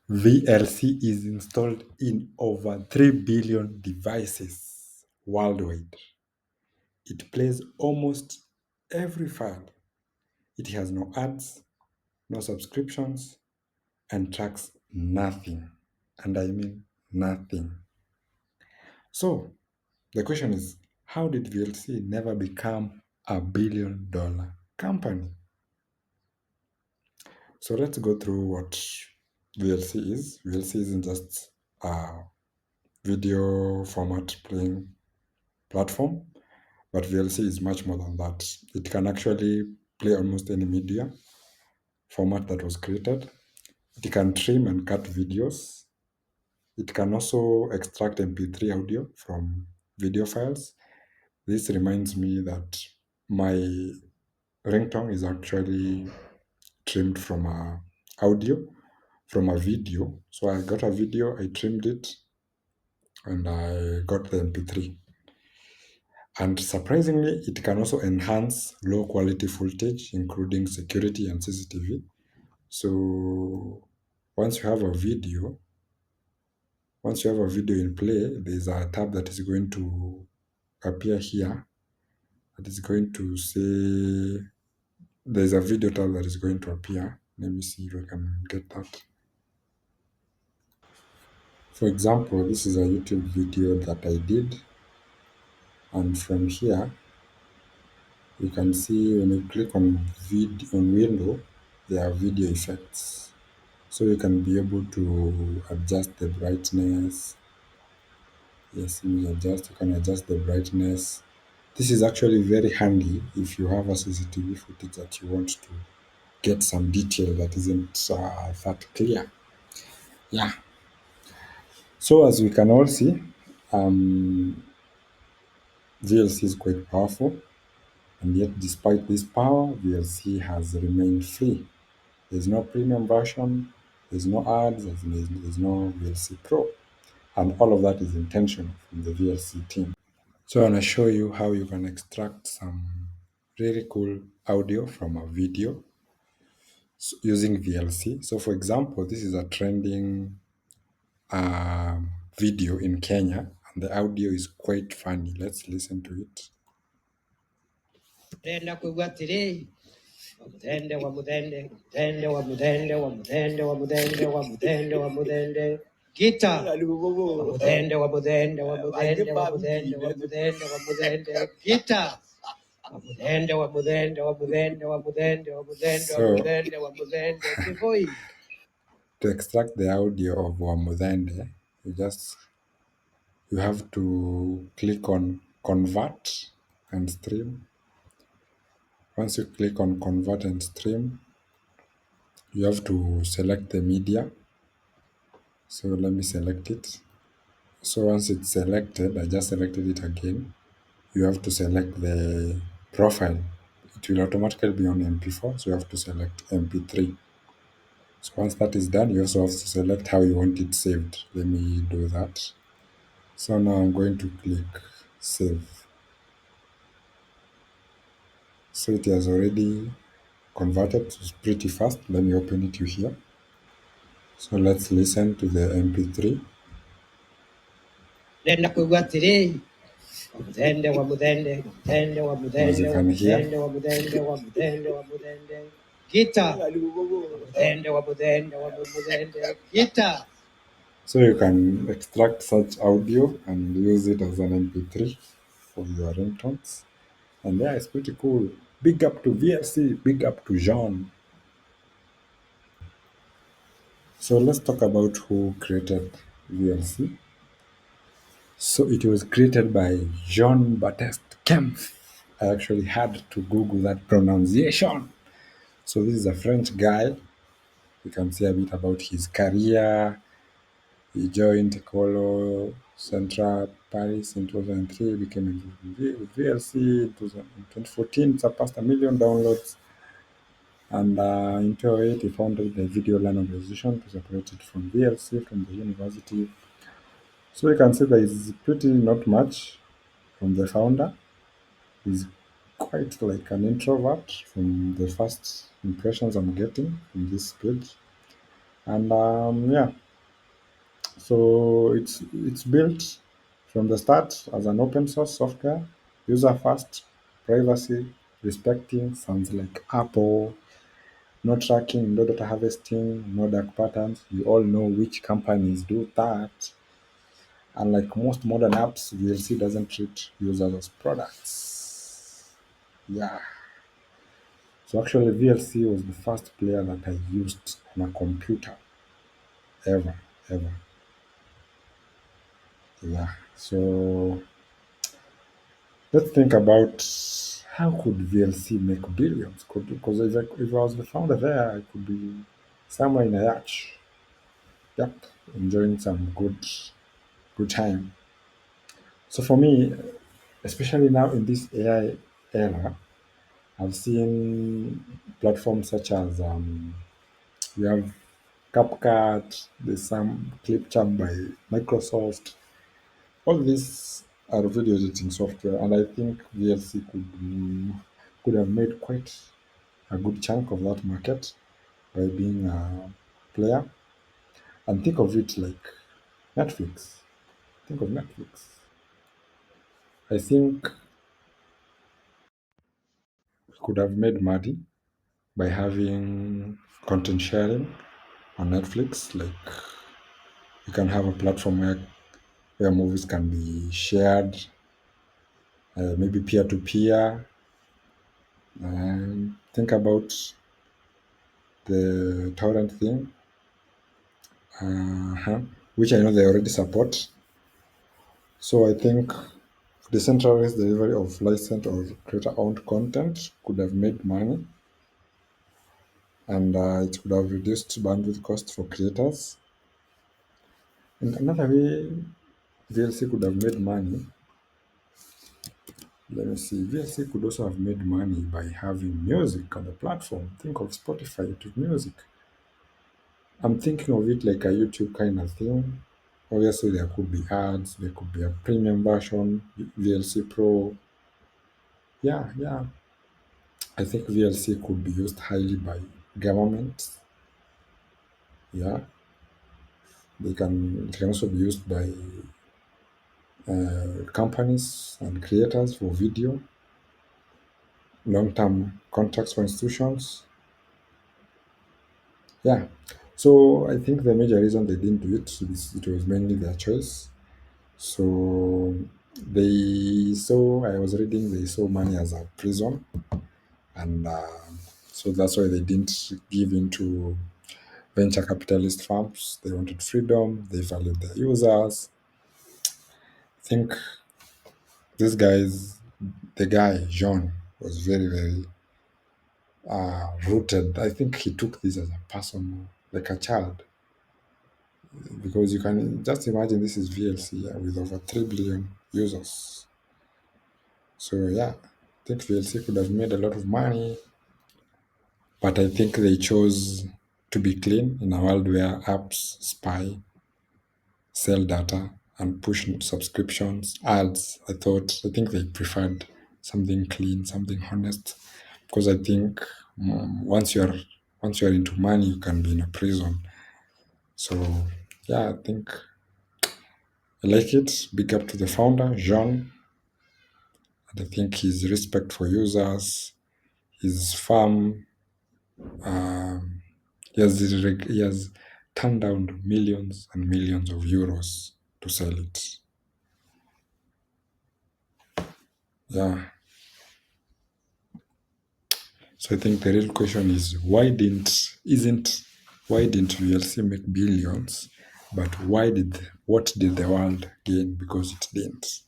VLC is installed in over 3 billion devices worldwide. It plays almost every file. It has no ads, no subscriptions, and tracks nothing. And I mean nothing. So the question is, how did VLC never become a $1 billion company? So let's go through what VLC is. VLC isn't just a video format playing platform, but VLC is much more than that. It can actually play almost any media format that was created. It can trim and cut videos. It can also extract MP3 audio from video files. This reminds me that my ringtone is actually trimmed from a audio from a video. So I got a video, I trimmed it, and I got the MP3. And surprisingly, it can also enhance low quality footage, including security and CCTV. So once you have a video, once you have a video in play, there's a tab that is going to appear here that is going to say there's a video tab that is going to appear. Let me see if I can get that. For example, this is a YouTube video that I did, and from here you can see when you click on window, there are video effects. So you can be able to adjust the brightness. Yes, you can adjust the brightness. This is actually very handy if you have a CCTV footage that you want to get some detail that isn't that clear. Yeah. So as we can all see, VLC is quite powerful, and yet despite this power, VLC has remained free. There's no premium version, there's no ads, there's no VLC Pro, and all of that is intentional from the VLC team. So I want to show you how you can extract some really cool audio from a video using VLC. So for example, this is a trending video in Kenya, and the audio is quite funny. Let's listen to it. Tenda kugatiri mudende wa mudende mudende wa mudende wa mudende wa mudende wa mudende wa mudende gita mudende wa mudende wa mudende wa mudende wa mudende wa mudende gita mudende wa mudende wa mudende wa mudende wa mudende wa mudende wa mudende kivoi. To extract the audio of Wamudende, you have to click on convert and stream. Once you click on convert and stream, you have to select the media. So let me select it. So once it's selected, I just selected it again. You have to select the profile. It will automatically be on MP4, so you have to select MP3. So once that is done, you also have to select how you want it saved. Let me do that. So now I'm going to click save. So it has already converted. It's pretty fast. Let me open it here. So let's listen to the MP3. As you can hear. So you can extract such audio and use it as an MP3 for your ringtones. And yeah, it's pretty cool. Big up to VLC, big up to Jean. So let's talk about who created VLC. So it was created by Jean-Baptiste Kempf. I actually had to Google that pronunciation. So this is a French guy. You can see a bit about his career. He joined Colo Central Paris in 2003, became involved with VLC in 2014, surpassed 1 million downloads. And in 2008, he founded the Video Learn organization to separate it from VLC from the university. So you can see there is pretty not much from the founder. He's quite like an introvert from the first impressions I'm getting from this page. And yeah, so it's built from the start as an open source software, user first, privacy respecting, sounds like Apple. No tracking, no data harvesting, no dark patterns. You all know which companies do that. Unlike most modern apps, VLC doesn't treat users as products. Yeah. So actually, VLC was the first player that I used on a computer ever, ever. Yeah. So let's think about how could VLC make billions? Could because if I was the founder there, I could be somewhere in a yacht. Yep, enjoying some good time. So for me, especially now in this AI era, I've seen platforms such as we have CapCut, there's some Clipchamp by Microsoft. All these are video editing software, and I think VLC could have made quite a good chunk of that market by being a player. And think of it like Netflix. Think of Netflix. I think we could have made money by having content sharing on Netflix. Like you can have a platform where movies can be shared, maybe peer to peer. And think about the torrent thing, uh which I know they already support. So I think decentralized delivery of licensed or creator-owned content could have made money, and it could have reduced bandwidth costs for creators. And another way VLC could have made money, let me see, VLC could also have made money by having music on the platform. Think of Spotify to music. I'm thinking of it like a YouTube kind of thing. Obviously, there could be ads, there could be a premium version, VLC Pro. Yeah, yeah. I think VLC could be used highly by governments. Yeah, it can also be used by companies and creators for video, long-term contracts for institutions. Yeah. So I think the major reason they didn't do it is it was mainly their choice. So I was reading, they saw money as a prison, and so that's why they didn't give into venture capitalist firms. They wanted freedom, they valued their users. I think the guy, Jean, was very, very rooted. I think he took this as a personal, like a child, because you can just imagine this is VLC, yeah, with over 3 billion users. So yeah, I think VLC could have made a lot of money, but I think they chose to be clean in a world where apps spy, sell data, and push subscriptions, ads. I think they preferred something clean, something honest, because I think once you're into money, you can be in a prison. So yeah, I think I like it. Big up to the founder, Jean. And I think his respect for users, his firm, um, he has turned down millions and millions of euros to sell it. Yeah. So I think the real question is why didn't VLC make billions, but what did the world gain because it didn't?